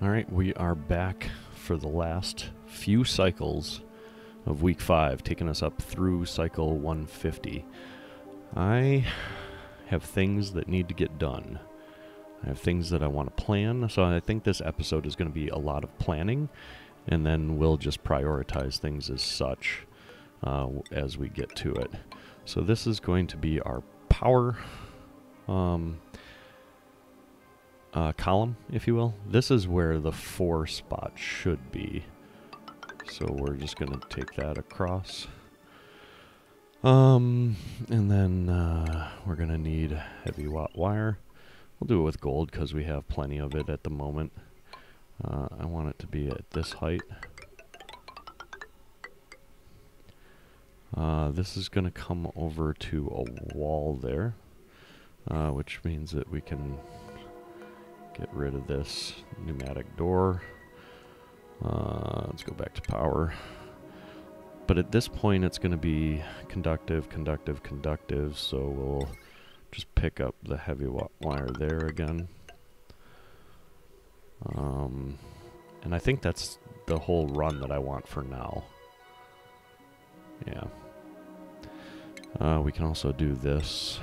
Alright, we are back for the last few cycles of week 5, taking us up through cycle 150. I have things that need to get done. I have things that I want to plan, so I think this episode is going to be a lot of planning, and then we'll just prioritize things as such as we get to it. So this is going to be our power column, if you will. This is where the 4 spot should be. So we're just going to take that across. And then we're going to need heavy watt wire. We'll do it with gold because we have plenty of it at the moment. I want it to be at this height. This is going to come over to a wall there, which means that we can get rid of this pneumatic door. Let's go back to power. But at this point it's going to be conductive, conductive, conductive, so we'll just pick up the heavy wire there again. And I think that's the whole run that I want for now. Yeah. We can also do this.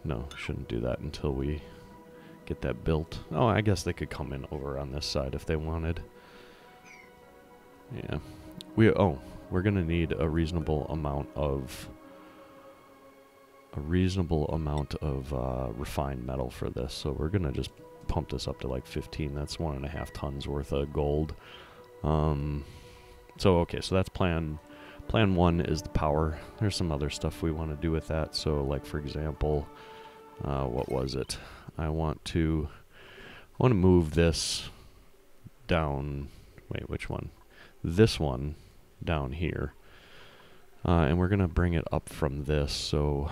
No, shouldn't do that until we get that built. Oh, I guess they could come in over on this side if they wanted. Yeah. We're gonna need a reasonable amount of refined metal for this. So we're gonna just pump this up to like 15. That's 1.5 tons worth of gold. So that's plan 1 is the power. There's some other stuff we want to do with that. So like for example, what was it? I want to move this down. Wait, which one? This one down here. And we're going to bring it up from this. So,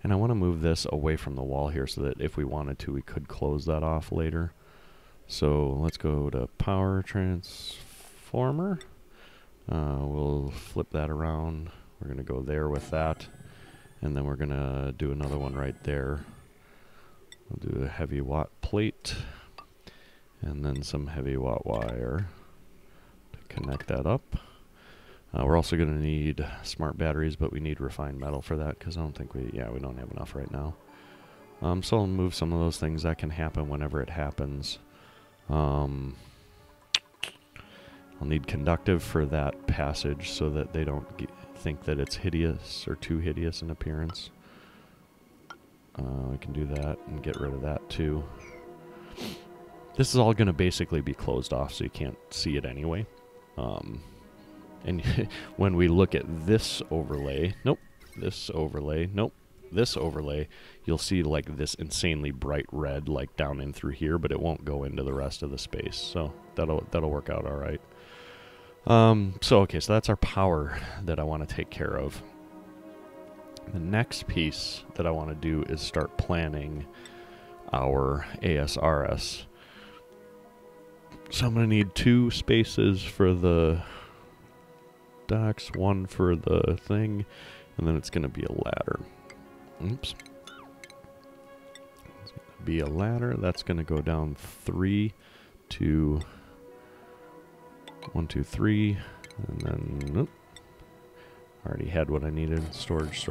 and I want to move this away from the wall here so that if we wanted to, we could close that off later. So let's go to power transformer. We'll flip that around. We're going to go there with that. And then we're going to do another one right there. We'll do a heavy watt plate. And then some heavy watt wire to connect that up. We're also going to need smart batteries, but we need refined metal for that because I don't think we don't have enough right now. So I'll move some of those things. That can happen whenever it happens. I'll need conductive for that passage so that they don't think that it's hideous or too hideous in appearance. We can do that and get rid of that too. This is all going to basically be closed off so you can't see it anyway. And when we look at this overlay, this overlay, you'll see like this insanely bright red like down in through here, but it won't go into the rest of the space. So that'll work out all right. So that's our power that I want to take care of. The next piece that I want to do is start planning our ASRS. So I'm going to need 2 spaces for the docks, 1 for the thing, and then it's going to be a ladder. Oops. It's going to be a ladder. That's going to go down 3 to 1, 2, 3, and then already had what I needed. Storage.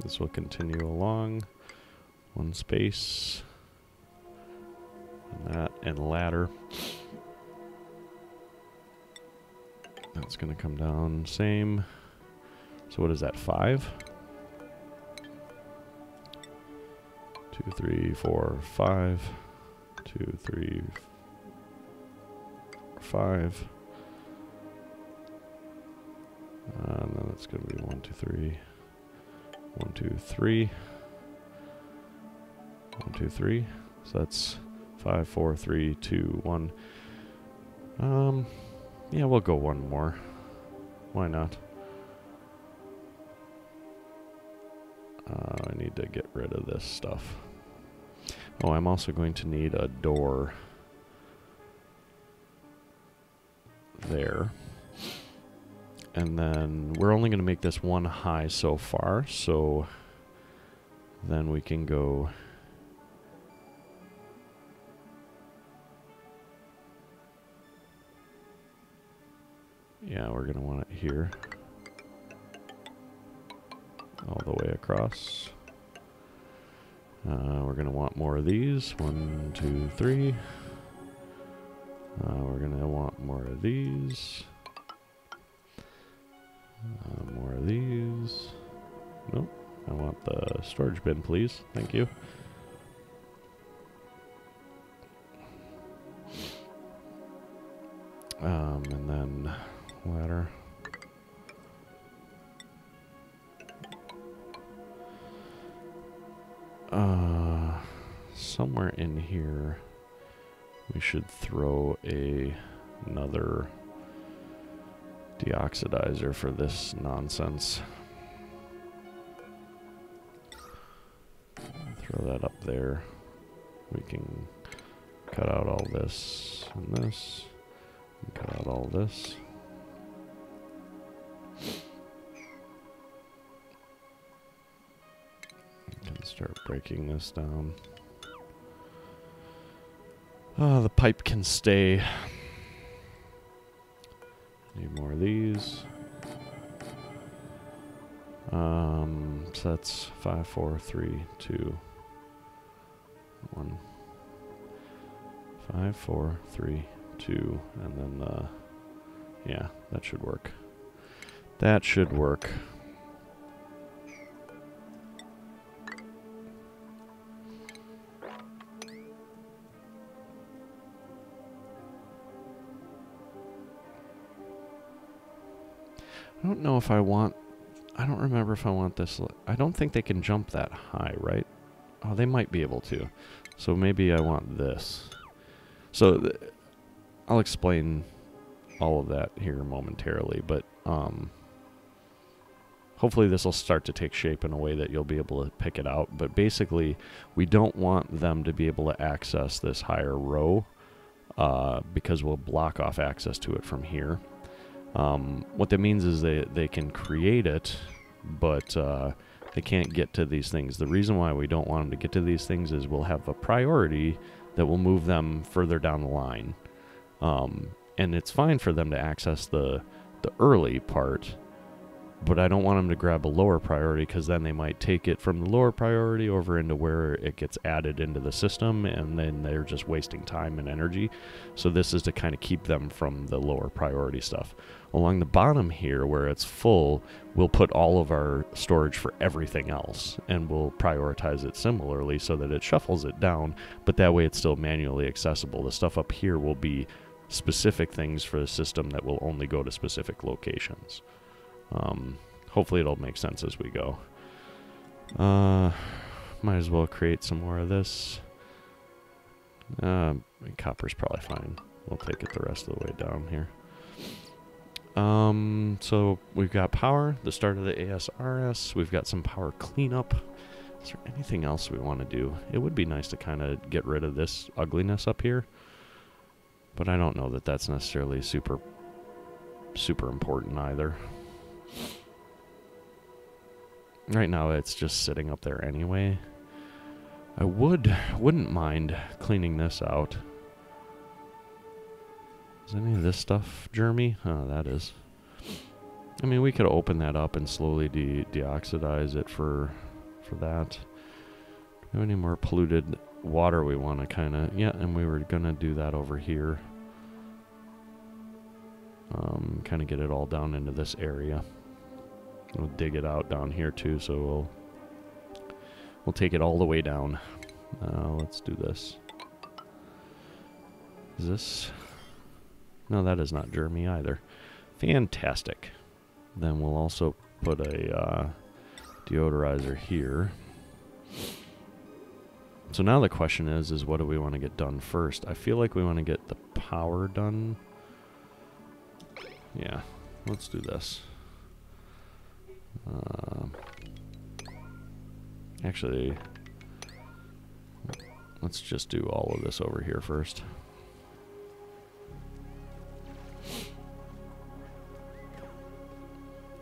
This will continue along. 1 space. And that and ladder. That's going to come down same. So what is that? 5? 2, 3, 4, 5. 2, 3, 5. And then it's going to be 1, 2, 3. 1, 2, 3. 1, 2, 3. So that's 5, 4, 3, 2, 1. Yeah, we'll go 1 more. Why not? I need to get rid of this stuff. Oh, I'm also going to need a door there. And then we're only going to make this one high so far, so then we can go... Yeah, we're going to want it here. All the way across. We're going to want more of these. 1, 2, 3. We're going to want more of these. More of these. Nope. I want the storage bin, please. Thank you. And then ladder. Somewhere in here we should throw another deoxidizer for this nonsense. Throw that up there. We can cut out all this and this. And cut out all this. We can start breaking this down. The pipe can stay. Need more of these. So that's 5, 4, 3, 2, 1. 5, 4, 3, 2, and then yeah, that should work. That should work. I don't know if I want... I don't remember if I want this... I don't think they can jump that high, right? Oh, they might be able to. So maybe I want this. So I'll explain all of that here momentarily, but hopefully this will start to take shape in a way that you'll be able to pick it out. But basically, we don't want them to be able to access this higher row because we'll block off access to it from here. What that means is they can create it, but they can't get to these things. The reason why we don't want them to get to these things is we'll have a priority that will move them further down the line. And it's fine for them to access the early part, but I don't want them to grab a lower priority because then they might take it from the lower priority over into where it gets added into the system, and then they're just wasting time and energy. So this is to kind of keep them from the lower priority stuff. Along the bottom here where it's full, we'll put all of our storage for everything else, and we'll prioritize it similarly so that it shuffles it down, but that way it's still manually accessible. The stuff up here will be specific things for the system that will only go to specific locations. Hopefully it'll make sense as we go. Might as well create some more of this. Copper's probably fine. We'll take it the rest of the way down here. So we've got power, the start of the ASRS. We've got some power cleanup. Is there anything else we want to do? It would be nice to kind of get rid of this ugliness up here, but I don't know that that's necessarily super important either. Right now it's just sitting up there anyway. I wouldn't mind cleaning this out. Is any of this stuff germy? Oh, that is. I mean, we could open that up and slowly deoxidize it for that. Do we have any more polluted water we want to kind of... Yeah, and we were going to do that over here. Kind of get it all down into this area. We'll dig it out down here too, so we'll take it all the way down. Let's do this. Is this... No, that is not germy either. Fantastic. Then we'll also put a deodorizer here. So now the question is what do we want to get done first? I feel like we want to get the power done. Yeah, let's do this. Actually, let's just do all of this over here first.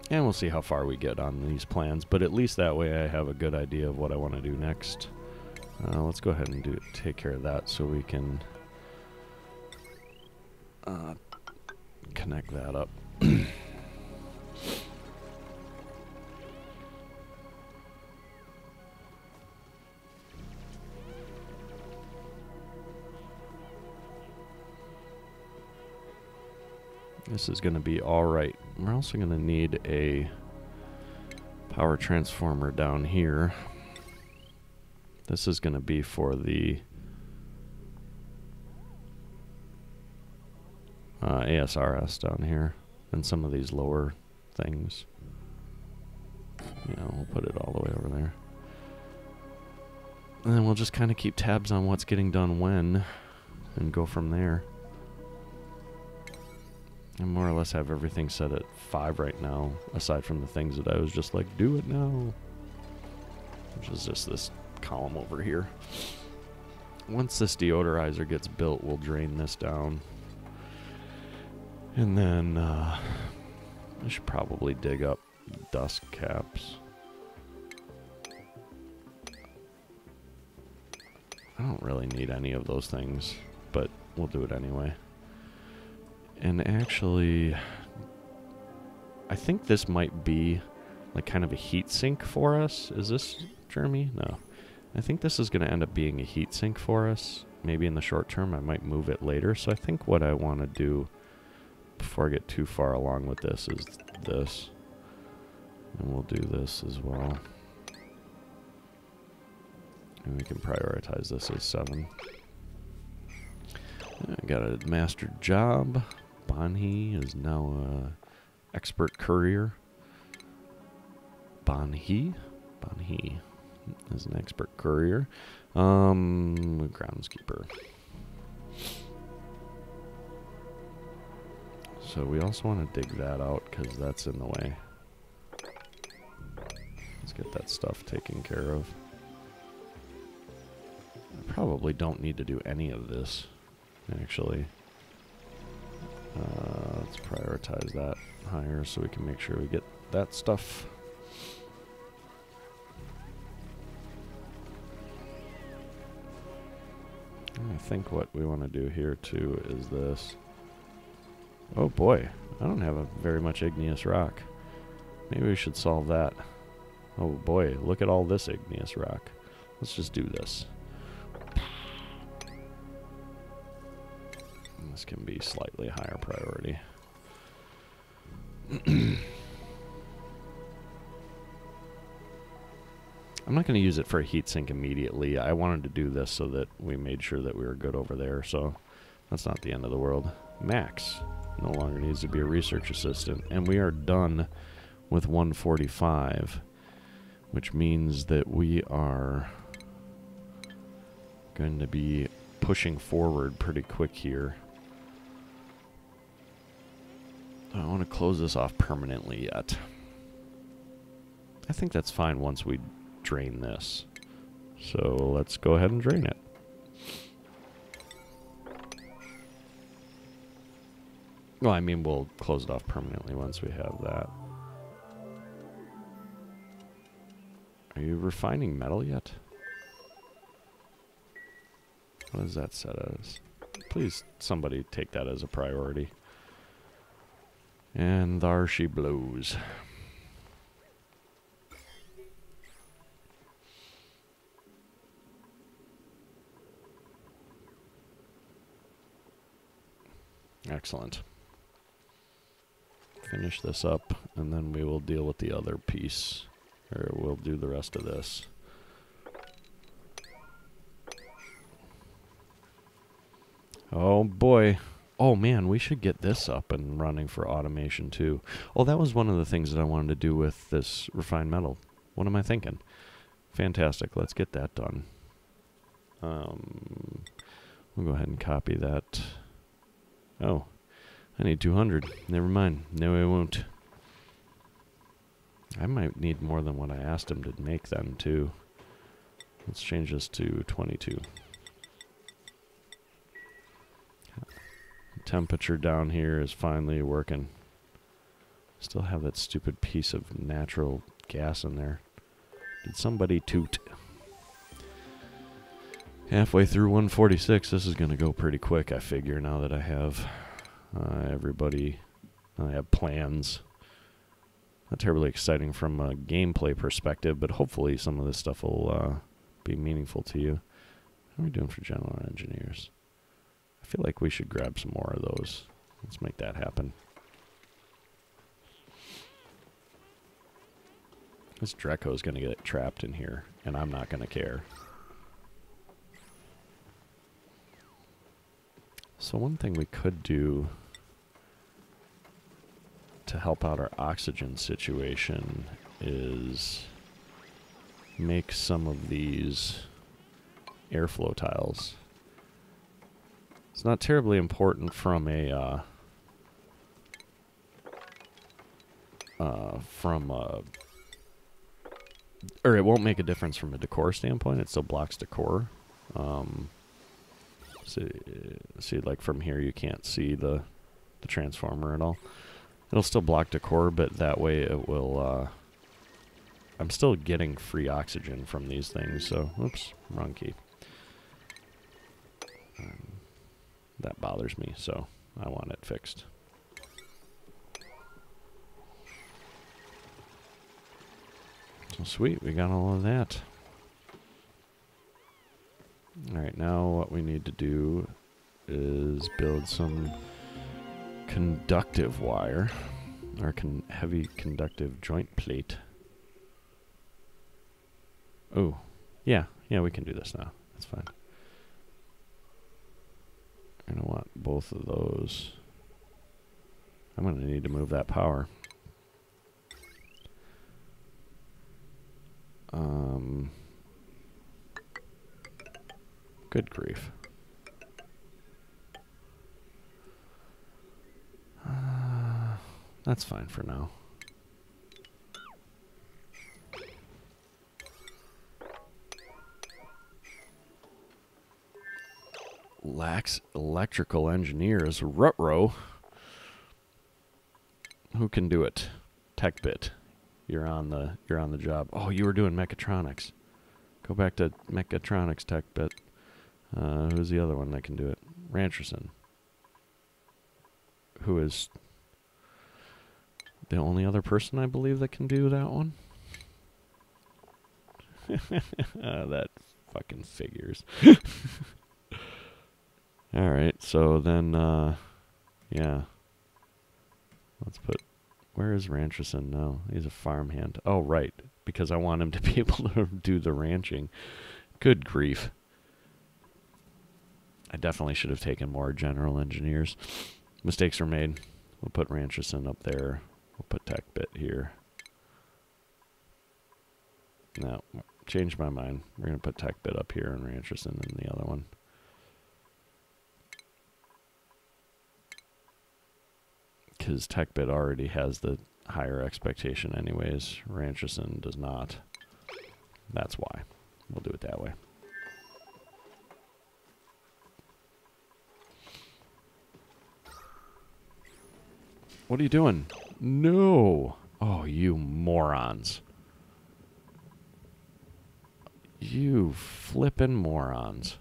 And we'll see how far we get on these plans, but at least that way I have a good idea of what I want to do next. Let's go ahead and take care of that so we can connect that up. This is going to be all right. We're also going to need a power transformer down here. This is going to be for the ASRS down here and some of these lower things. Yeah, we'll put it all the way over there. And then we'll just kind of keep tabs on what's getting done when and go from there. I more or less have everything set at 5 right now, aside from the things that I was just like, do it now. Which is just this column over here. Once this deodorizer gets built, we'll drain this down. And then I should probably dig up dust caps. I don't really need any of those things, but we'll do it anyway. And actually, I think this might be like kind of a heat sink for us. Is this Jeremy? No. I think this is going to end up being a heat sink for us. Maybe in the short term, I might move it later. So I think what I want to do before I get too far along with this is this. And we'll do this as well. And we can prioritize this as 7. I got a master job. Banhi is now a expert courier. Banhi is an expert courier. Groundskeeper. So we also want to dig that out because that's in the way. Let's get that stuff taken care of. I probably don't need to do any of this, actually. Let's prioritize that higher so we can make sure we get that stuff. And I think what we want to do here too is this. Oh boy, I don't have very much igneous rock. Maybe we should solve that. Oh boy, look at all this igneous rock. Let's just do this. This can be slightly higher priority. I'm not going to use it for a heatsink immediately. I wanted to do this so that we made sure that we were good over there, so that's not the end of the world. Max no longer needs to be a research assistant, and we are done with 145, which means that we are going to be pushing forward pretty quick here. I don't want to close this off permanently yet. I think that's fine once we drain this. So let's go ahead and drain it. Well, I mean, we'll close it off permanently once we have that. Are you refining metal yet? What is that set as? Please, somebody take that as a priority. And there she blows. Excellent. Finish this up, and then we will deal with the other piece. Or we'll do the rest of this. Oh boy. Oh man, we should get this up and running for automation too. Oh, that was one of the things that I wanted to do with this refined metal. What am I thinking? Fantastic. Let's get that done. We'll go ahead and copy that. Oh, I need 200. Never mind. No, I won't. I might need more than what I asked him to make then too. Let's change this to 22. Temperature down here is finally working. Still have that stupid piece of natural gas in there. Did somebody toot? Halfway through 146, this is going to go pretty quick, I figure, now that I have everybody, I have plans. Not terribly exciting from a gameplay perspective, but hopefully some of this stuff will be meaningful to you. How are we doing for general engineers? I feel like we should grab some more of those. Let's make that happen. This Dreco is going to get trapped in here, and I'm not going to care. So one thing we could do to help out our oxygen situation is make some of these airflow tiles. It's not terribly important from a or it won't make a difference from a decor standpoint. It still blocks decor. See, like from here you can't see the transformer at all. It'll still block decor, but that way it will, I'm still getting free oxygen from these things, so, oops, wrong key. That bothers me, so I want it fixed. So sweet, we got all of that. Alright, now what we need to do is build some conductive wire, or heavy conductive joint plate. Oh, yeah, we can do this now. That's fine. And I want both of those. I'm going to need to move that power. Good grief. That's fine for now. Lacks electrical engineers. Ruh-roh. Who can do it? TechBit. You're on the job. Oh, you were doing mechatronics. Go back to mechatronics, TechBit. Who's the other one that can do it? Rancherson. Who is the only other person I believe that can do that one? That fucking figures. Alright, so then, yeah. Let's put... Where is Rancherson now? He's a farmhand. Oh, right. Because I want him to be able to do the ranching. Good grief. I definitely should have taken more general engineers. Mistakes were made. We'll put Rancherson up there. We'll put TechBit here. No, changed my mind. We're going to put TechBit up here and Rancherson in the other one. Because TechBit already has the higher expectation anyways. Rancherson does not. That's why. We'll do it that way. What are you doing? No! Oh, you morons. You flippin' morons.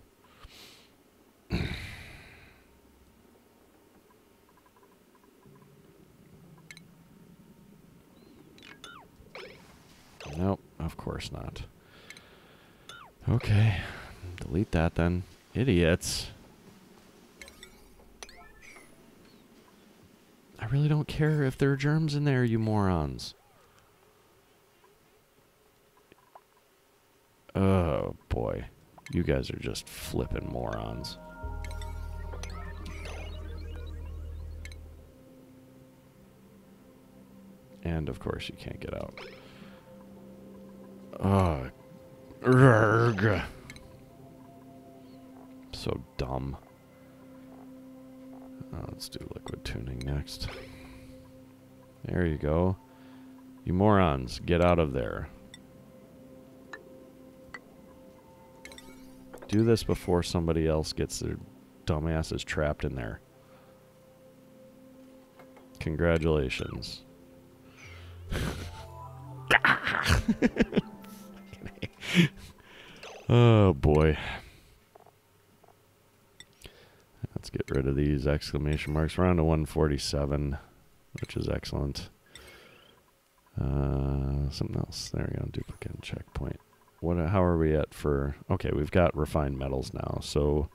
Nope, of course not. Okay, delete that then. Idiots. I really don't care if there are germs in there, you morons. Oh, boy. You guys are just flippin' morons. And, of course, you can't get out. Ugh. Urgh. So dumb. Let's do liquid tuning next. There you go. You morons, get out of there. Do this before somebody else gets their dumbasses trapped in there. Congratulations. Oh boy. Let's get rid of these exclamation marks. We're on to 147, which is excellent. Something else. There we go. Duplicate and checkpoint. How are we at for... Okay, we've got refined metals now. So,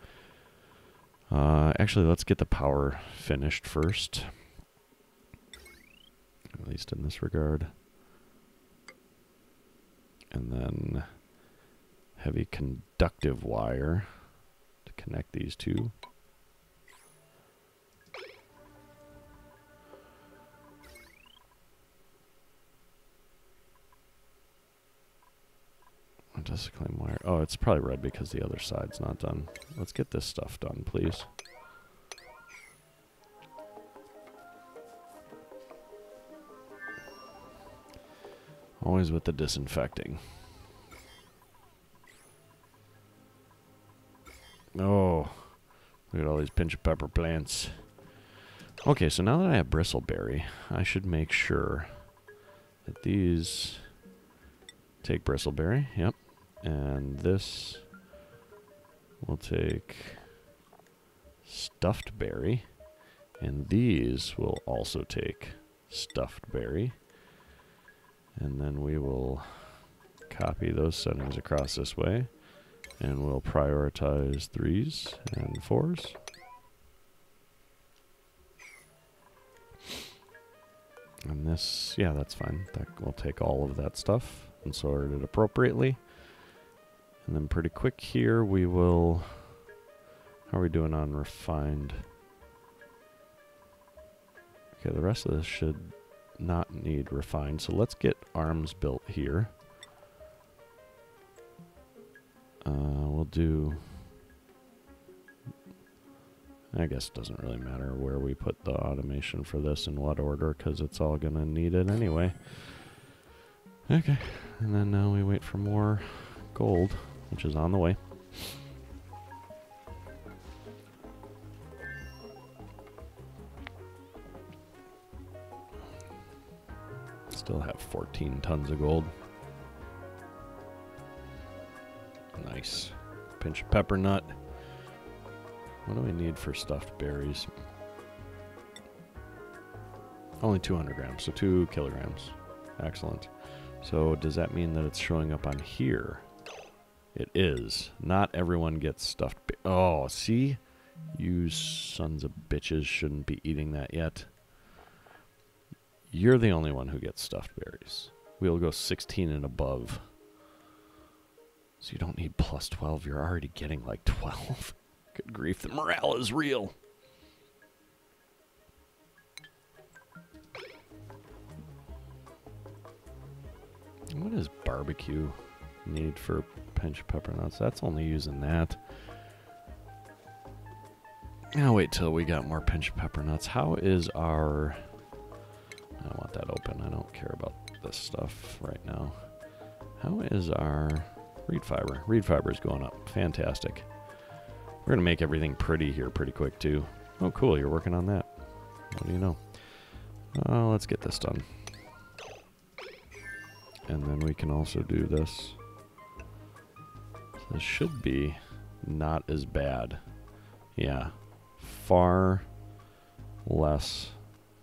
actually, let's get the power finished first. At least in this regard. And then heavy conductive wire to connect these two. What does the claim wire? Oh, it's probably red because the other side's not done. Let's get this stuff done, please. Always with the disinfecting. Oh, look at all these pinch of pepper plants. Okay, so now that I have bristleberry, I should make sure that these take bristleberry. Yep. And this will take stuffed berry. And these will also take stuffed berry. And then we will copy those settings across this way. And we'll prioritize 3s and 4s. And this, yeah, that's fine. That will take all of that stuff and sort it appropriately. And then pretty quick here, we will... How are we doing on refined? Okay, the rest of this should not need refined. So let's get arms built here. We'll do... I guess it doesn't really matter where we put the automation for this in what order, because it's all going to need it anyway. Okay, and then now we wait for more gold, which is on the way. Still have 14 tons of gold. Nice. Pinch of pepper nut. What do we need for stuffed berries? Only 200 grams, so 2 kilograms. Excellent. So does that mean that it's showing up on here? It is. Not everyone gets stuffed. Oh, see? You sons of bitches shouldn't be eating that yet. You're the only one who gets stuffed berries. We'll go 16 and above. So you don't need plus 12. You're already getting like 12. Good grief, the morale is real. What does barbecue need for pinch of pepper nuts? That's only using that. I'll wait till we got more pinch of pepper nuts. How is our... I don't want that open. I don't care about this stuff right now. How is our reed fiber? Reed fiber is going up. Fantastic. We're going to make everything pretty here pretty quick, too. Oh, cool. You're working on that. What do you know? Let's get this done. And then we can also do this. This should be not as bad. Yeah. Far less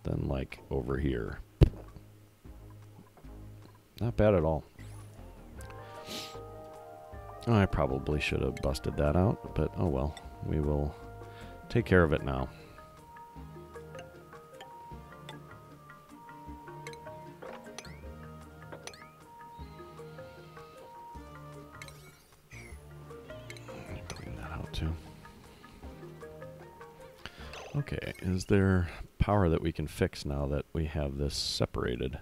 than, like, over here. Not bad at all. I probably should have busted that out, but oh well. We will take care of it now. Clean that out too. Okay, is there power that we can fix now that we have this separated?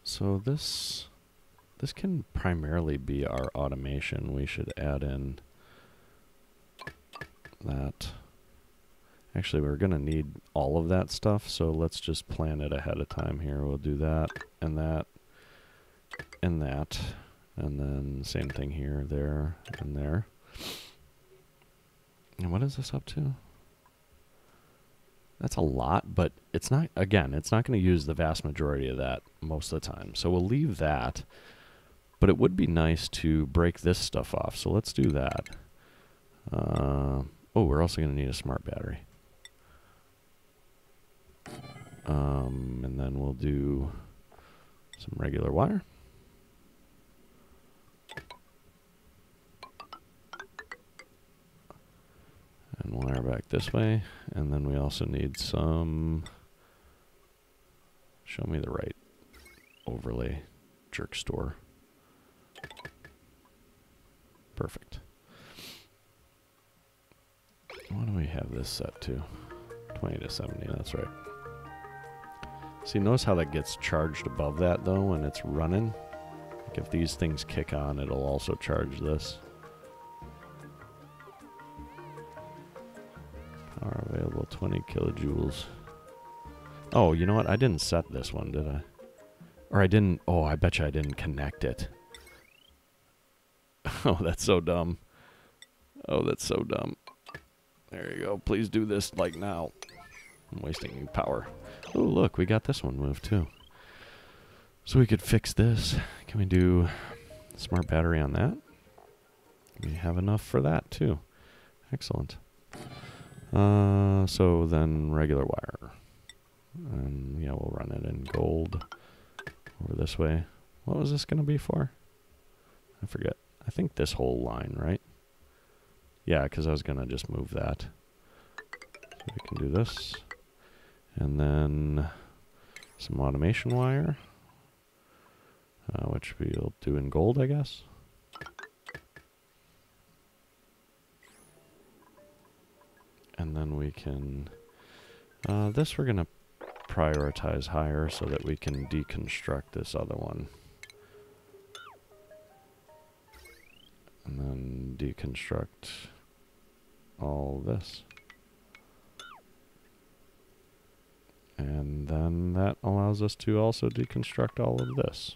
So this can primarily be our automation. We should add in that. Actually, we're going to need all of that stuff, so let's just plan it ahead of time here. We'll do that, and that, and that, and then same thing here, there, and there. And what is this up to? That's a lot, but it's not, again, it's not going to use the vast majority of that most of the time. So we'll leave that, but it would be nice to break this stuff off. So let's do that. Oh, we're also going to need a smart battery. And then we'll do some regular wire. And wire back this way. And then we also need some, show me the right overlay, jerk store. Perfect. What do we have this set to? 20 to 70, that's right. See, notice how that gets charged above that though when it's running? Like if these things kick on, it'll also charge this. Power available 20 kilojoules. Oh, you know what? I didn't set this one, did I? Or I didn't. Oh, I bet you I didn't connect it. Oh, that's so dumb. Oh, that's so dumb. There you go. Please do this like now. I'm wasting power. Oh, look, we got this one moved too. So we could fix this. Can we do smart battery on that? We have enough for that too. Excellent. So then regular wire. And yeah, we'll run it in gold over this way. What was this going to be for? I forget. I think this whole line, right? Yeah, because I was going to just move that. So we can do this. And then some automation wire, which we'll do in gold, I guess. And then we can, this we're going to prioritize higher so that we can deconstruct this other one. And then deconstruct all this. And then that allows us to also deconstruct all of this.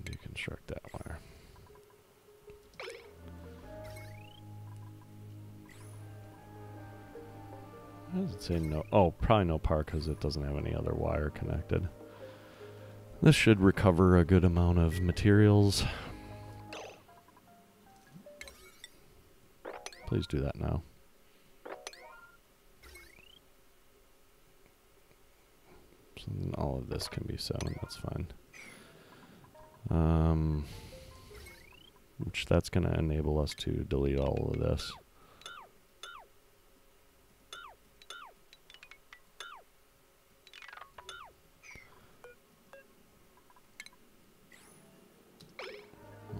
Deconstruct that wire. Why does it say no? Oh, probably no power because it doesn't have any other wire connected. This should recover a good amount of materials. Please do that now. So then all of this can be 7, that's fine. Which that's going to enable us to delete all of this.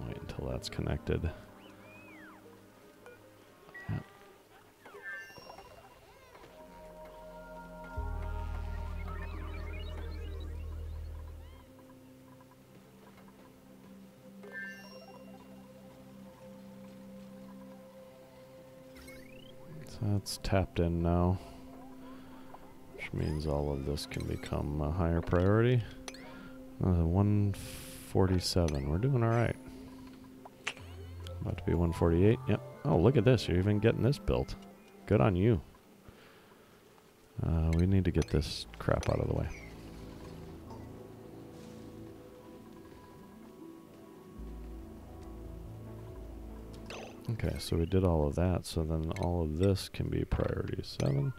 Wait until that's connected. Yep. So that's tapped in now, which means all of this can become a higher priority. 147, we're doing all right. About to be 148, yep. Oh, look at this, you're even getting this built. Good on you. We need to get this crap out of the way. Okay, so we did all of that, so then all of this can be priority 7.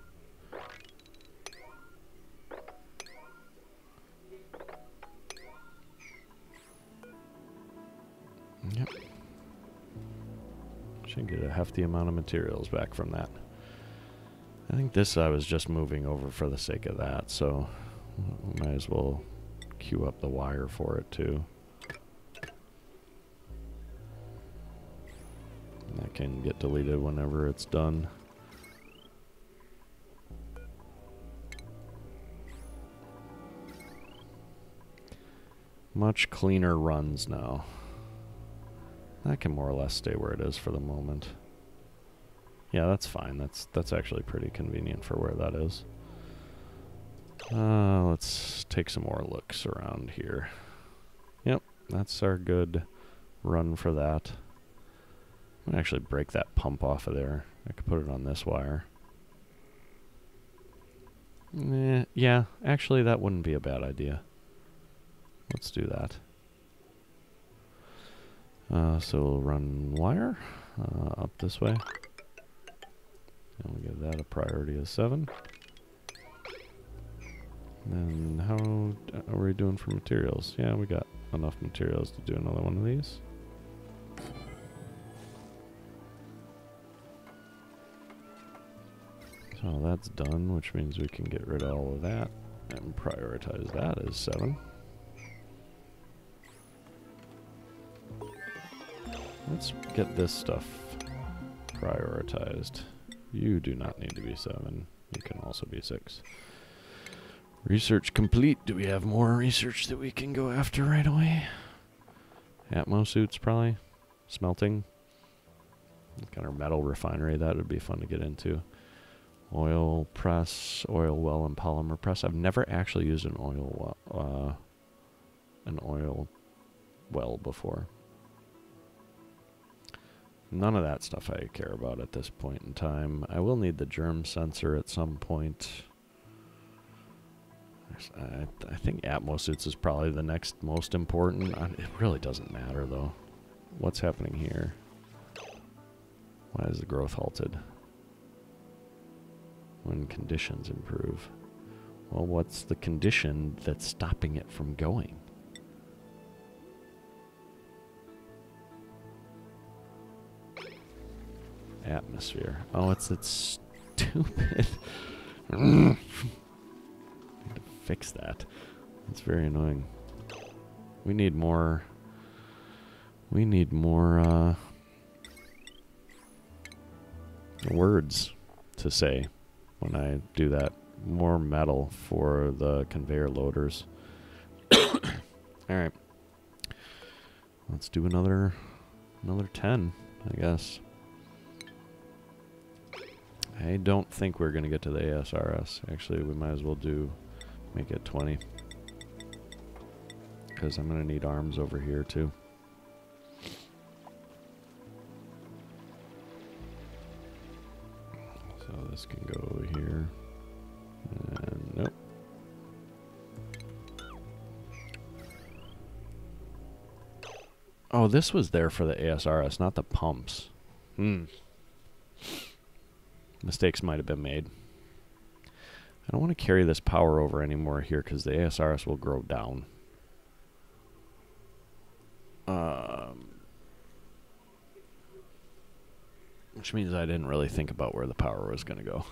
Yep. Should get a hefty amount of materials back from that. I think this I was just moving over for the sake of that, so we might as well queue up the wire for it too. And that can get deleted whenever it's done. Much cleaner runs now. That can more or less stay where it is for the moment. Yeah, that's fine. That's actually pretty convenient for where that is. Let's take some more looks around here. Yep, that's our good run for that. I'm going to actually break that pump off of there. I could put it on this wire. Yeah, actually that wouldn't be a bad idea. Let's do that. So we'll run wire up this way. And we'll give that a priority of 7. And how are we doing for materials? Yeah, we got enough materials to do another one of these. So that's done, which means we can get rid of all of that and prioritize that as 7. Let's get this stuff prioritized. You do not need to be 7. You can also be 6. Research complete. Do we have more research that we can go after right away? Atmo suits, probably. Smelting. Got our metal refinery. That would be fun to get into. Oil press, oil well, and polymer press. I've never actually used an oil well before. None of that stuff I care about at this point in time. I will need the germ sensor at some point. I think Atmo suits is probably the next most important. It really doesn't matter though. What's happening here? Why is the growth halted? When conditions improve. Well, what's the condition that's stopping it from going? Atmosphere. Oh, it's that stupid. Need to fix that. It's very annoying. We need more. We need more words to say when I do that. More metal for the conveyor loaders. Alright. Let's do another 10, I guess. I don't think we're going to get to the ASRS. Actually, we might as well make it 20. Because I'm going to need arms over here too. So this can go here. And nope. Oh, this was there for the ASRS, not the pumps. Mistakes might have been made. I don't want to carry this power over anymore here because the ASRS will grow down. Which means I didn't really think about where the power was going to go.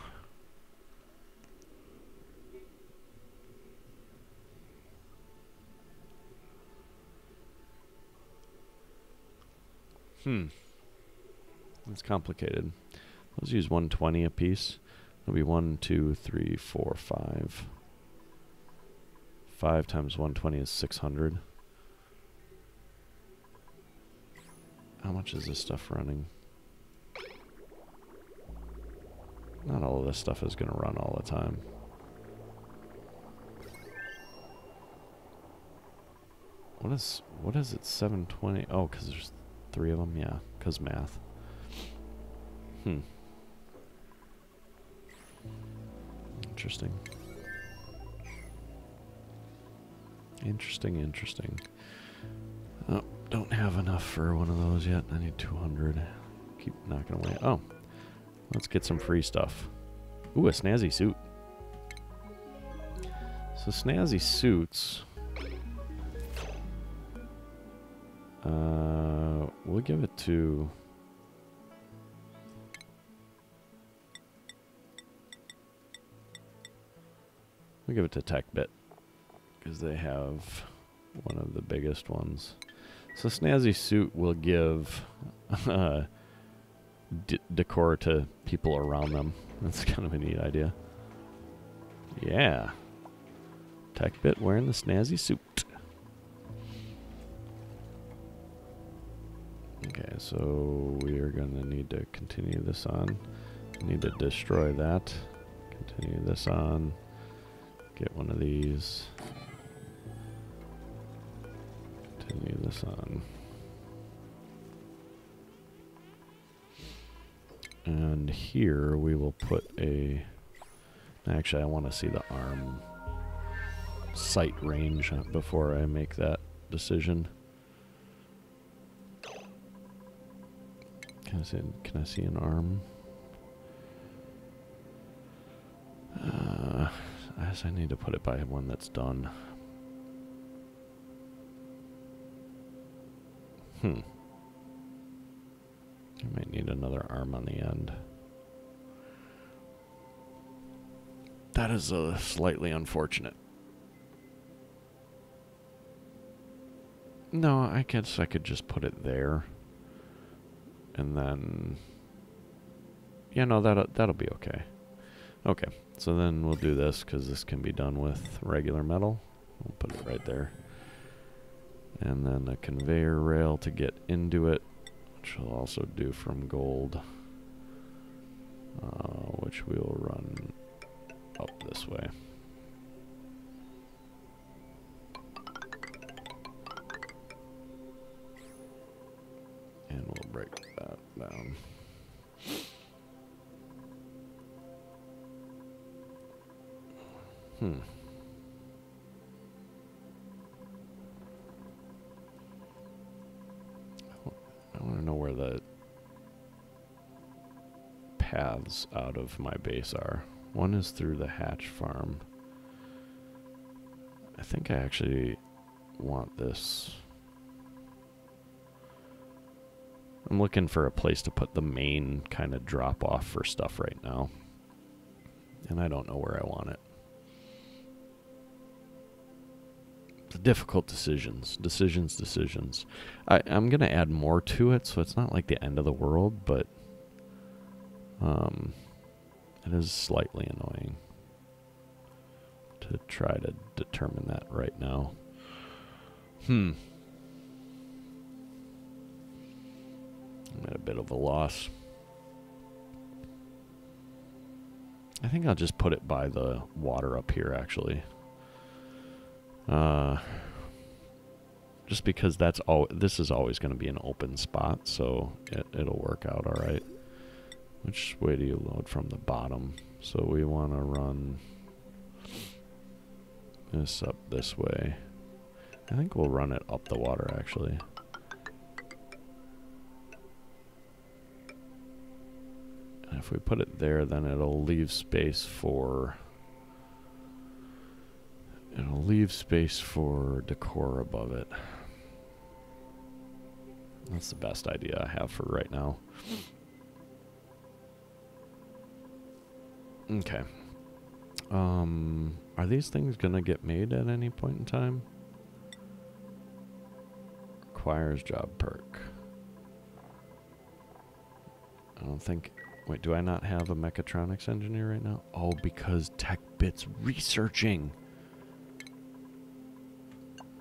That's complicated. Let's use 120 a piece. It'll be 1, 2, 3, 4, 5. 5 times 120 is 600. How much is this stuff running? Not all of this stuff is going to run all the time. What is it 720? Oh, because there's 3 of them? Yeah, because math. Interesting. Interesting. Oh, don't have enough for one of those yet. I need 200. Keep knocking away. Oh, let's get some free stuff. Ooh, a snazzy suit. So snazzy suits. We'll give it to... We'll give it to TechBit, because they have one of the biggest ones. So snazzy suit will give decor to people around them. That's kind of a neat idea. Yeah. TechBit wearing the snazzy suit. Okay, so we are going to need to continue this on. Need to destroy that. Continue this on. Get one of these. Continue this on. And here we will put a... Actually, I want to see the arm sight range before I make that decision. Can I see an arm? I guess I need to put it by one that's done. I might need another arm on the end. That is slightly unfortunate. No, I guess I could just put it there. And then... Yeah, no, that'll be okay. Okay, so then we'll do this, because this can be done with regular metal. We'll put it right there. And then a conveyor rail to get into it, which we'll also do from gold. Which we will run up this way. And we'll break that down. I want to know where the paths out of my base are. One is through the hatch farm. I think I actually want this. I'm looking for a place to put the main kind of drop off for stuff right now. And I don't know where I want it. The difficult decisions. Decisions. I'm going to add more to it, so it's not like the end of the world, but it is slightly annoying to try to determine that right now. I'm at a bit of a loss. I think I'll just put it by the water up here, actually. Just because this is always going to be an open spot, so it'll work out all right. Which way do you load from the bottom? So we want to run this up this way. I think we'll run it up the water, actually. And if we put it there, then it'll leave space for... It'll leave space for decor above it. That's the best idea I have for right now. Okay. Are these things gonna get made at any point in time? Requires job perk. I don't think... Wait, do I not have a mechatronics engineer right now? Oh, because TechBit's researching.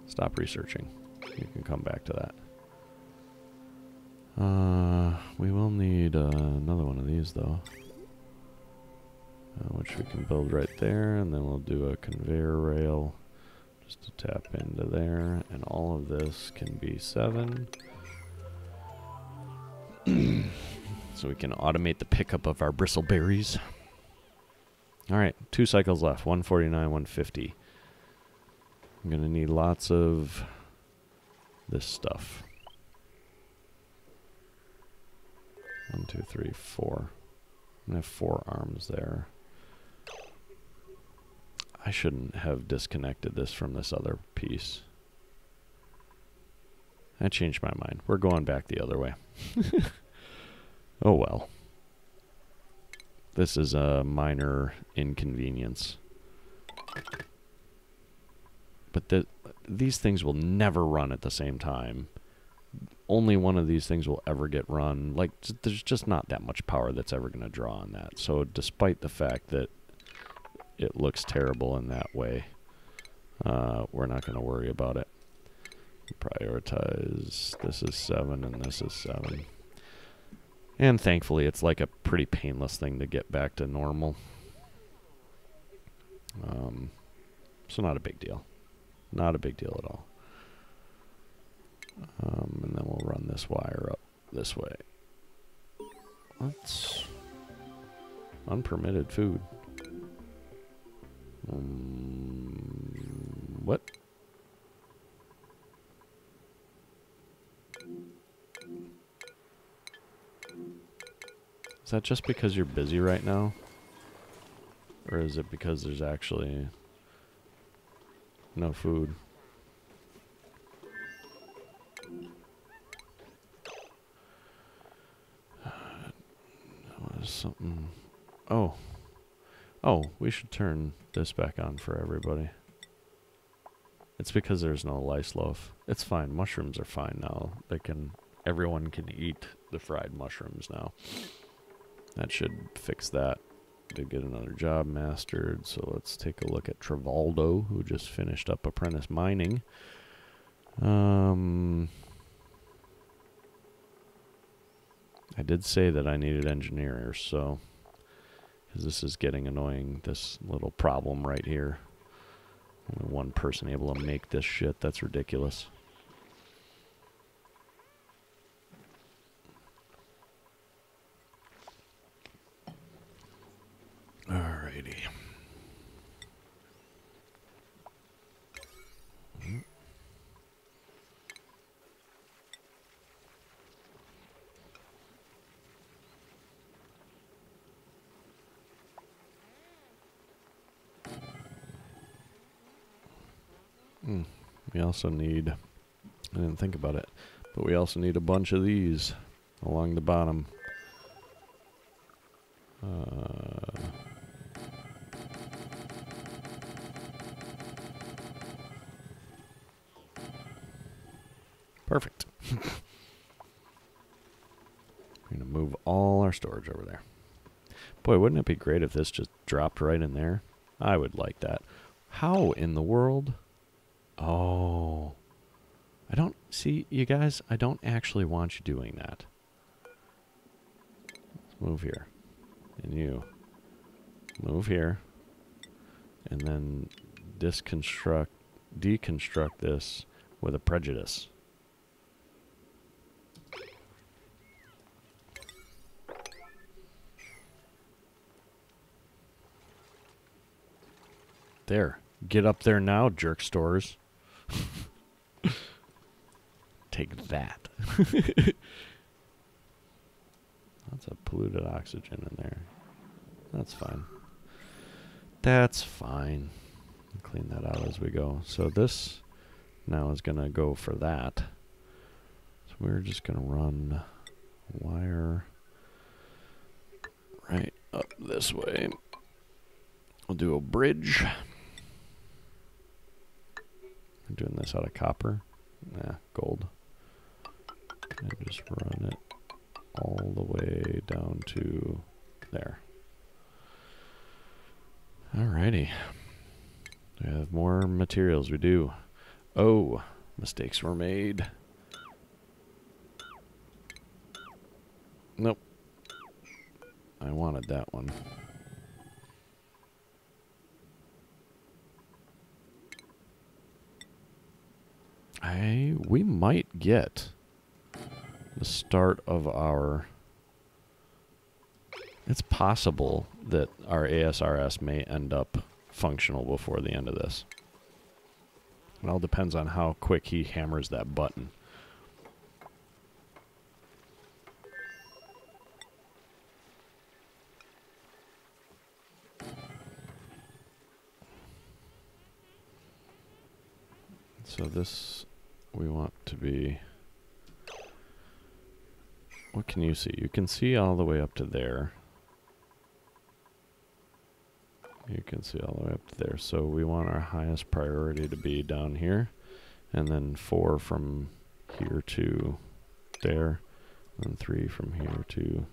Stop researching. You can come back to that. We will need another one of these, though. Which we can build right there, and then we'll do a conveyor rail just to tap into there. And all of this can be 7. So we can automate the pickup of our bristleberries. Alright, 2 cycles left. 149, 150. I'm going to need lots of this stuff. 1, 2, 3, 4. I'm going to have 4 arms there. I shouldn't have disconnected this from this other piece. I changed my mind. We're going back the other way. Oh well. This is a minor inconvenience. But these things will never run at the same time. Only one of these things will ever get run. Like, there's just not that much power that's ever going to draw on that. So despite the fact that it looks terrible in that way, we're not going to worry about it. Prioritize. This is 7 and this is 7. And thankfully, it's like a pretty painless thing to get back to normal. So not a big deal. Not a big deal at all. And then we'll run this wire up this way. Let's Unpermitted food. What? Is that just because you're busy right now? Or is it because there's actually no food? That was something. Oh. Oh, we should turn this back on for everybody. It's because there's no lice loaf. It's fine. Mushrooms are fine now. Everyone can eat the fried mushrooms now. That should fix that. Did get another job mastered, so let's take a look at Travaldo, who just finished up apprentice mining. I did say that I needed engineers, so because this is getting annoying, this little problem right here. Only one person able to make this shit, that's ridiculous. Alrighty. We also need, I didn't think about it, but we also need a bunch of these along the bottom. Perfect. We're going to move all our storage over there. Boy, wouldn't it be great if this just dropped right in there? I would like that. How in the world? Oh. I don't... See, you guys, I don't actually want you doing that. Let's move here. And you. Move here. And then deconstruct this with a prejudice. There. Get up there now, jerk stores. Take that. That's a polluted oxygen in there. That's fine. That's fine. Clean that out as we go. So this now is going to go for that. So we're just going to run wire right up this way. We'll do a bridge. I'm doing this out of copper. Nah, gold. And just run it all the way down to there. Alrighty. We have more materials. We do. Oh, mistakes were made. Nope. I wanted that one. We might get the start of our... It's possible that our ASRS may end up functional before the end of this. It all depends on how quick he hammers that button. So this we want to be... What can you see? You can see all the way up to there. You can see all the way up to there. So we want our highest priority to be down here. And then 4 from here to there. And 3 from here to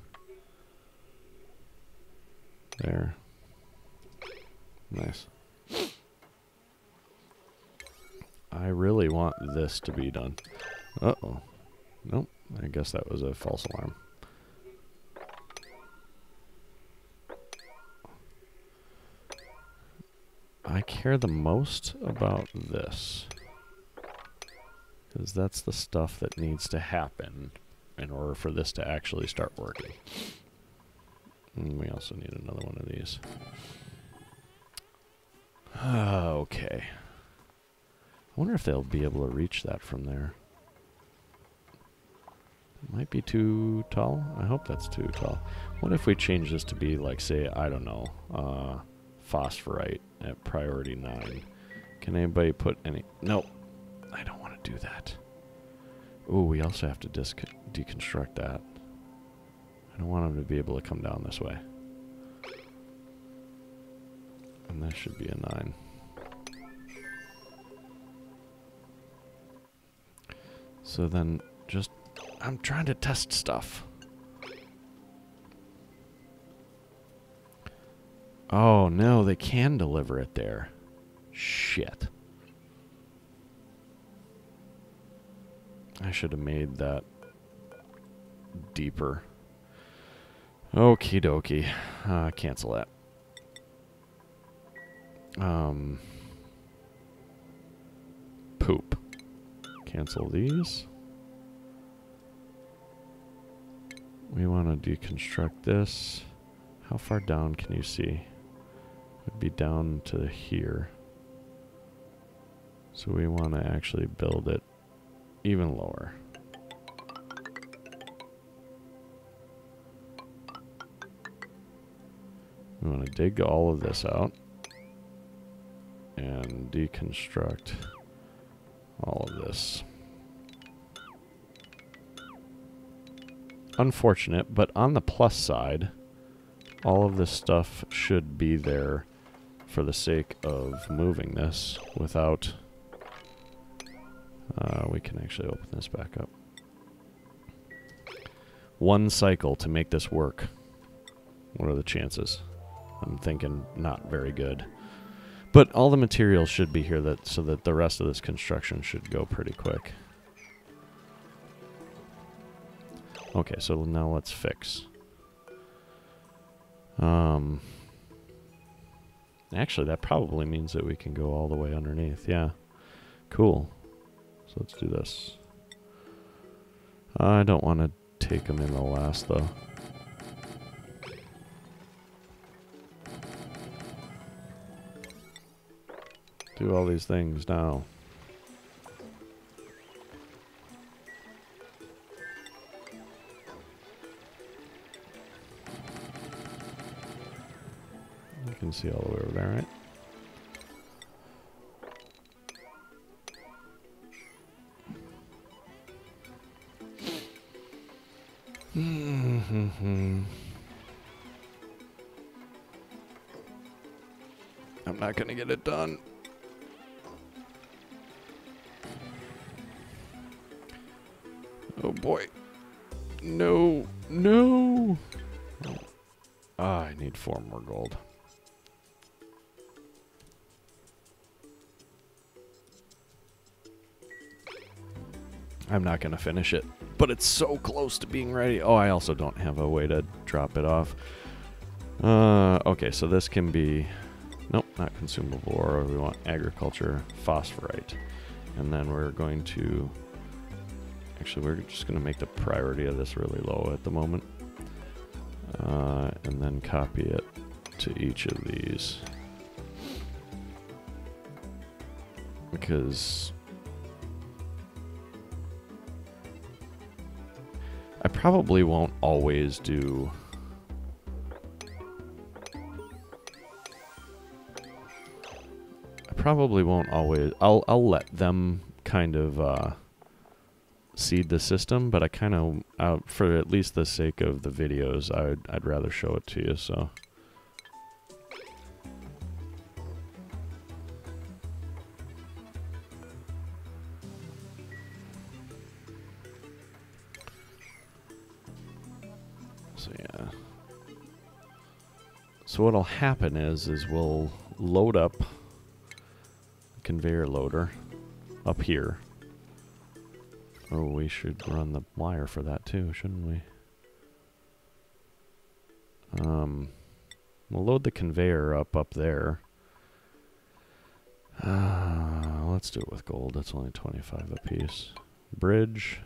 there. Nice. I really want this to be done. Uh-oh. Nope. I guess that was a false alarm. I care the most about this, because that's the stuff that needs to happen in order for this to actually start working. And we also need another one of these. Okay. I wonder if they'll be able to reach that from there. It might be too tall. I hope that's too tall. What if we change this to be like, say, I don't know, phosphorite at priority 9? Can anybody put any... Nope. I don't want to do that. Ooh, we also have to deconstruct that. I don't want them to be able to come down this way. And that should be a 9. So then just... I'm trying to test stuff. Oh, no, they can deliver it there. Shit. I should have made that deeper. Okie dokie. Cancel that. Poop. Cancel these. We want to deconstruct this. How far down can you see? It'd be down to here. So we want to actually build it even lower. We want to dig all of this out and deconstruct all of this. Unfortunate, but on the plus side, all of this stuff should be there for the sake of moving this without... we can actually open this back up. 1 cycle to make this work. What are the chances? I'm thinking not very good. But all the materials should be here so that the rest of this construction should go pretty quick. Okay, so now let's fix. Actually, that probably means that we can go all the way underneath. Yeah. Cool. So let's do this. I don't want to take them in the last, though. Do all these things now. You can see all the way over there, right? I'm not gonna get it done. Oh boy. No. No. Ah, I need 4 more gold. I'm not going to finish it, but it's so close to being ready. Oh, I also don't have a way to drop it off. Okay, so this can be... Nope, not consumable ore. We want agriculture, phosphorite. And then we're going to... Actually, we're just going to make the priority of this really low at the moment. And then copy it to each of these. Because... I probably won't always do... I'll let them kind of seed the system, but I kind of, for at least the sake of the videos, I'd rather show it to you, so... So yeah. So what'll happen is we'll load up the conveyor loader up here. Oh, we should run the wire for that too, shouldn't we? We'll load the conveyor up there. Let's do it with gold. That's only 25 a piece. Bridge.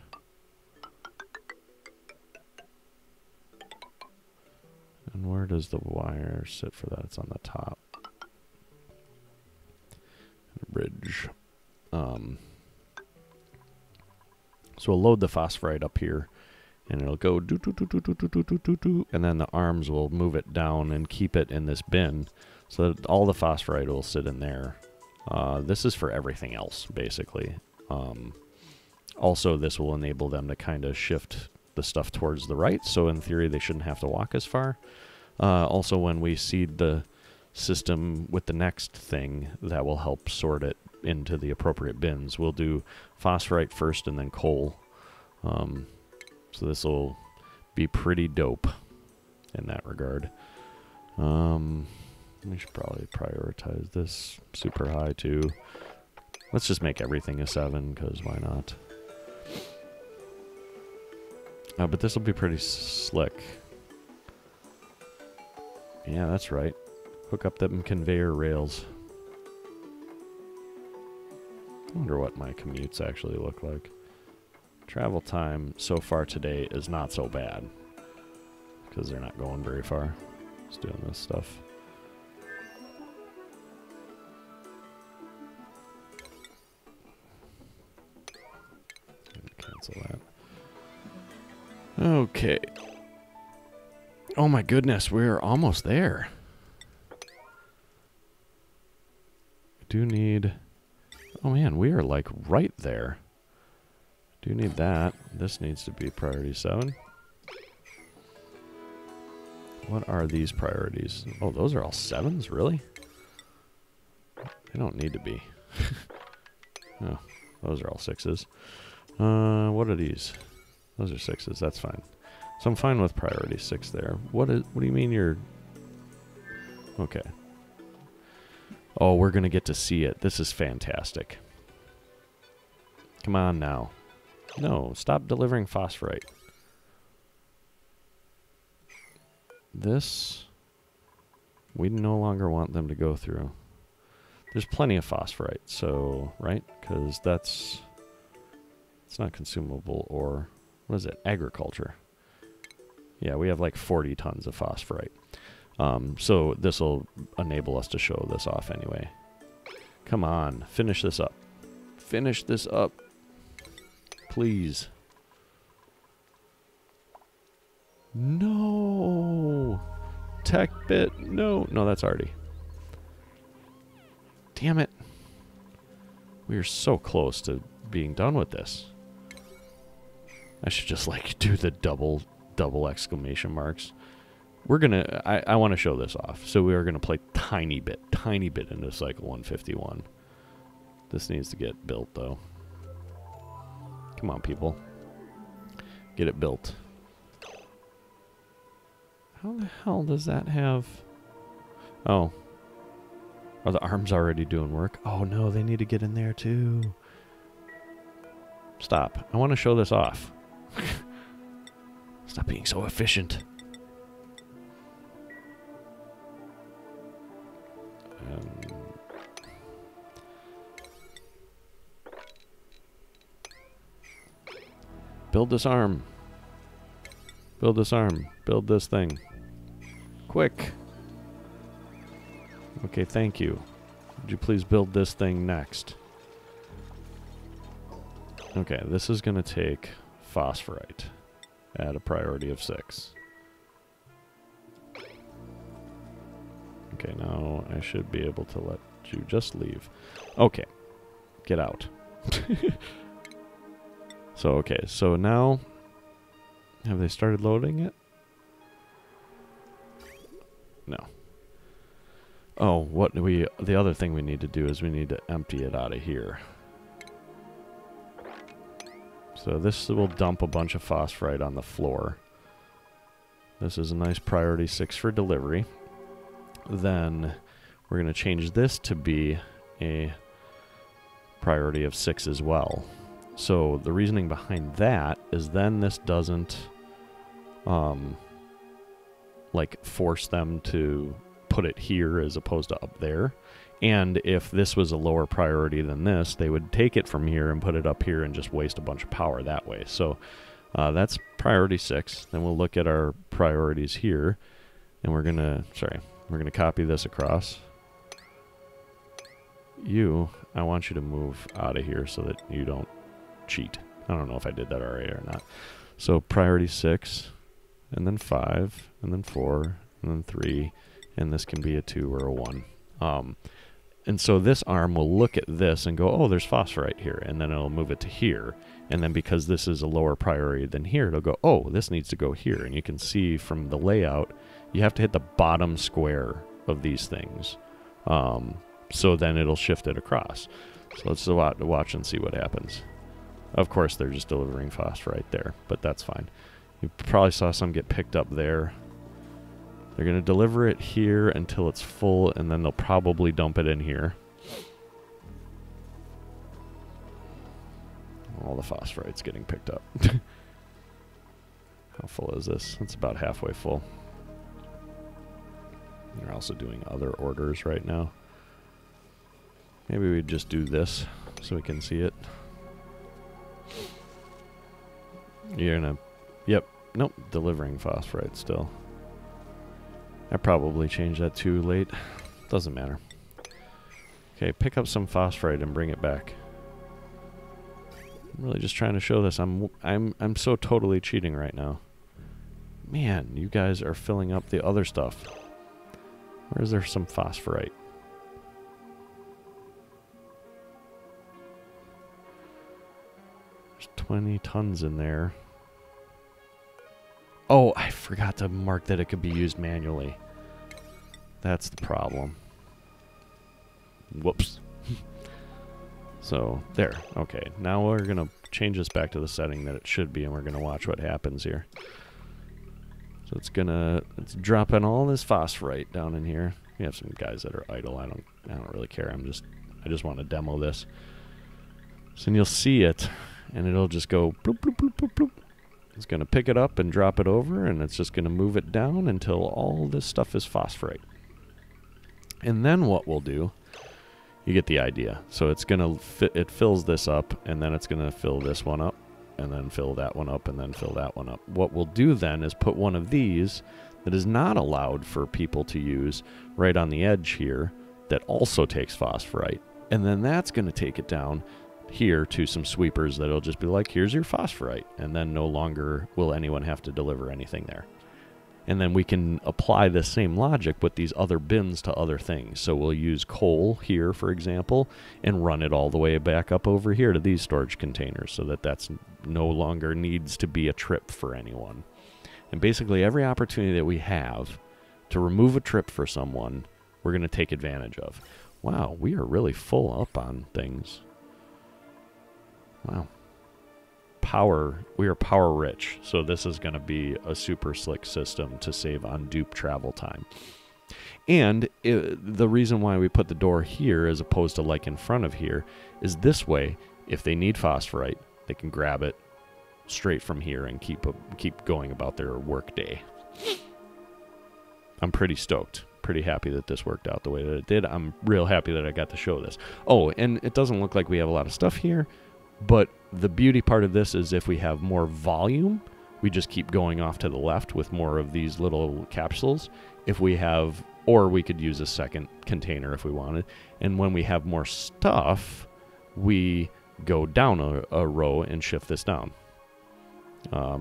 And where does the wire sit for that? It's on the top. Bridge. So we'll load the phosphorite up here, and it'll go do do do do do do do do do, and then the arms will move it down and keep it in this bin, so that all the phosphorite will sit in there. This is for everything else, basically. Also, this will enable them to kind of shift the stuff towards the right, so in theory they shouldn't have to walk as far. Also, when we seed the system with the next thing, that will help sort it into the appropriate bins. We'll do phosphorite first and then coal. So this will be pretty dope in that regard. We should probably prioritize this super high too. Let's just make everything a 7, because why not? But this will be pretty slick. Yeah, that's right. Hook up them conveyor rails. I wonder what my commutes actually look like. Travel time so far today is not so bad, because they're not going very far. Just doing this stuff. Cancel that. Okay. Oh my goodness, we're almost there. I do need... Oh man, we are like right there. Do need that. This needs to be priority 7. What are these priorities? Oh, those are all 7s? Really? They don't need to be. Oh, those are all 6s. What are these? Those are 6s. That's fine. So I'm fine with priority 6 there. What do you mean you're... Okay. Oh, we're going to get to see it. This is fantastic. Come on now. No, stop delivering phosphorite. This, we no longer want them to go through. There's plenty of phosphorite, so, right? Because it's not consumable, or, what is it? Agriculture. Yeah, we have like 40 tons of phosphorite. So this will enable us to show this off anyway. Come on, finish this up. Finish this up. Please. No. Tech bit. No. No, that's already. Damn it. We are so close to being done with this. I should just like do the double exclamation marks. We're gonna, I want to show this off. So we are gonna play tiny bit into cycle 151. This needs to get built though. Come on, people. Get it built. How the hell does that have... Oh. Are the arms already doing work? Oh no, they need to get in there too. Stop. I want to show this off. Stop being so efficient. Build this arm. Build this arm. Build this thing. Quick. Okay, thank you. Would you please build this thing next? Okay, this is going to take phosphorite at a priority of 6. Okay, now I should be able to let you just leave. Okay, get out. So, okay, so now, have they started loading it? No. Oh, what do we, the other thing we need to do is we need to empty it out of here. So this will dump a bunch of phosphorite on the floor. This is a nice priority 6 for delivery. Then we're going to change this to be a priority of 6 as well. So the reasoning behind that is then this doesn't like force them to put it here as opposed to up there. And if this was a lower priority than this, they would take it from here and put it up here and just waste a bunch of power that way. So that's priority 6. Then we'll look at our priorities here. And we're going to, we're going to copy this across. I want you to move out of here so that you don't cheat. I don't know if I did that already or not. So priority 6, and then 5, and then 4, and then 3, and this can be a 2 or a 1. And so this arm will look at this and go, oh, there's phosphorite here, and then it'll move it to here. And then because this is a lower priority than here, it'll go, oh, this needs to go here. And you can see from the layout, you have to hit the bottom square of these things. So then it'll shift it across. So let's watch and see what happens. Of course, they're just delivering phosphorite there, but that's fine. You probably saw some get picked up there. They're going to deliver it here until it's full, and then they'll probably dump it in here. All the phosphorite's getting picked up. How full is this? It's about halfway full. They're also doing other orders right now. Maybe we just do this so we can see it. You're gonna... Yep. Nope. Delivering phosphorite still. I probably changed that too late. Doesn't matter. Okay, pick up some phosphorite and bring it back. I'm really just trying to show this. I'm so totally cheating right now. Man, you guys are filling up the other stuff. Where is there some phosphorite? There's 20 tons in there. Oh, I forgot to mark that it could be used manually. That's the problem. Whoops. So, there. Okay, now we're going to change this back to the setting that it should be, and we're going to watch what happens here. So it's dropping all this phosphorite down in here. We have some guys that are idle. I don't really care. I just want to demo this. So then you'll see it, and it'll just go bloop, bloop, bloop, bloop, bloop. It's going to pick it up and drop it over, and it's just going to move it down until all this stuff is phosphorite. And then what we'll do, you get the idea. So it's going to it fills this up, and then it's going to fill this one up, and then fill that one up, and then fill that one up. What we'll do then is put one of these that is not allowed for people to use right on the edge here that also takes phosphorite. And then that's going to take it down here to some sweepers that'll just be like, here's your phosphorite, and then no longer will anyone have to deliver anything there. And then we can apply the same logic with these other bins to other things. So we'll use coal here, for example, and run it all the way back up over here to these storage containers so that that's no longer needs to be a trip for anyone. And basically every opportunity that we have to remove a trip for someone, we're going to take advantage of. Wow, we are really full up on things. Wow. We are power rich, so this is going to be a super slick system to save on dupe travel time. And the reason why we put the door here as opposed to like in front of here is this way, if they need phosphorite, they can grab it straight from here and keep going about their work day. I'm pretty stoked. Pretty happy that this worked out the way that it did. I'm real happy that I got to show this. Oh, and it doesn't look like we have a lot of stuff here. But the beauty part of this is if we have more volume, we just keep going off to the left with more of these little capsules. If we have, or we could use a second container if we wanted. And when we have more stuff, we go down a row and shift this down.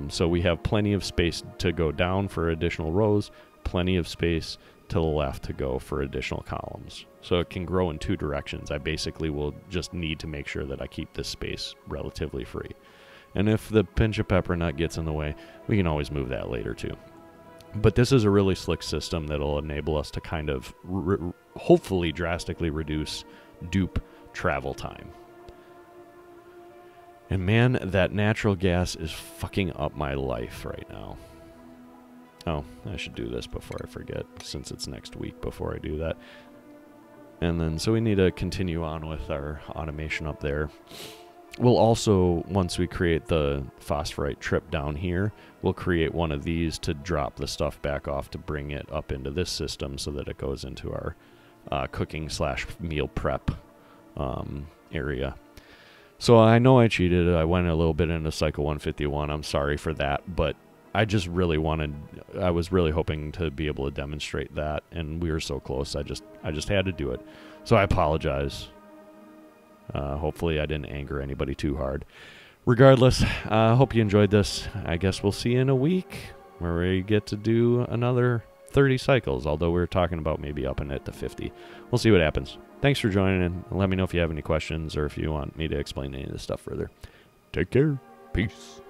So we have plenty of space to go down for additional rows, plenty of space to the left to go for additional columns. So it can grow in two directions. I basically will just need to make sure that I keep this space relatively free. And if the pinch of pepper nut gets in the way, we can always move that later too. But this is a really slick system that'll enable us to kind of hopefully drastically reduce dupe travel time. And man, that natural gas is fucking up my life right now. Oh, I should do this before I forget, since it's next week before I do that. And then, so we need to continue on with our automation up there. We'll also, once we create the phosphorite trip down here, we'll create one of these to drop the stuff back off to bring it up into this system so that it goes into our cooking / meal prep area. So I know I cheated. I went a little bit into Cycle 151. I'm sorry for that, but I just really wanted, I was really hoping to be able to demonstrate that, and we were so close. I just had to do it. So I apologize. Hopefully I didn't anger anybody too hard. Regardless, I hope you enjoyed this. I guess we'll see you in a week where we get to do another 30 cycles, although we're talking about maybe upping it to 50. We'll see what happens. Thanks for joining, and let me know if you have any questions or if you want me to explain any of this stuff further. Take care. Peace.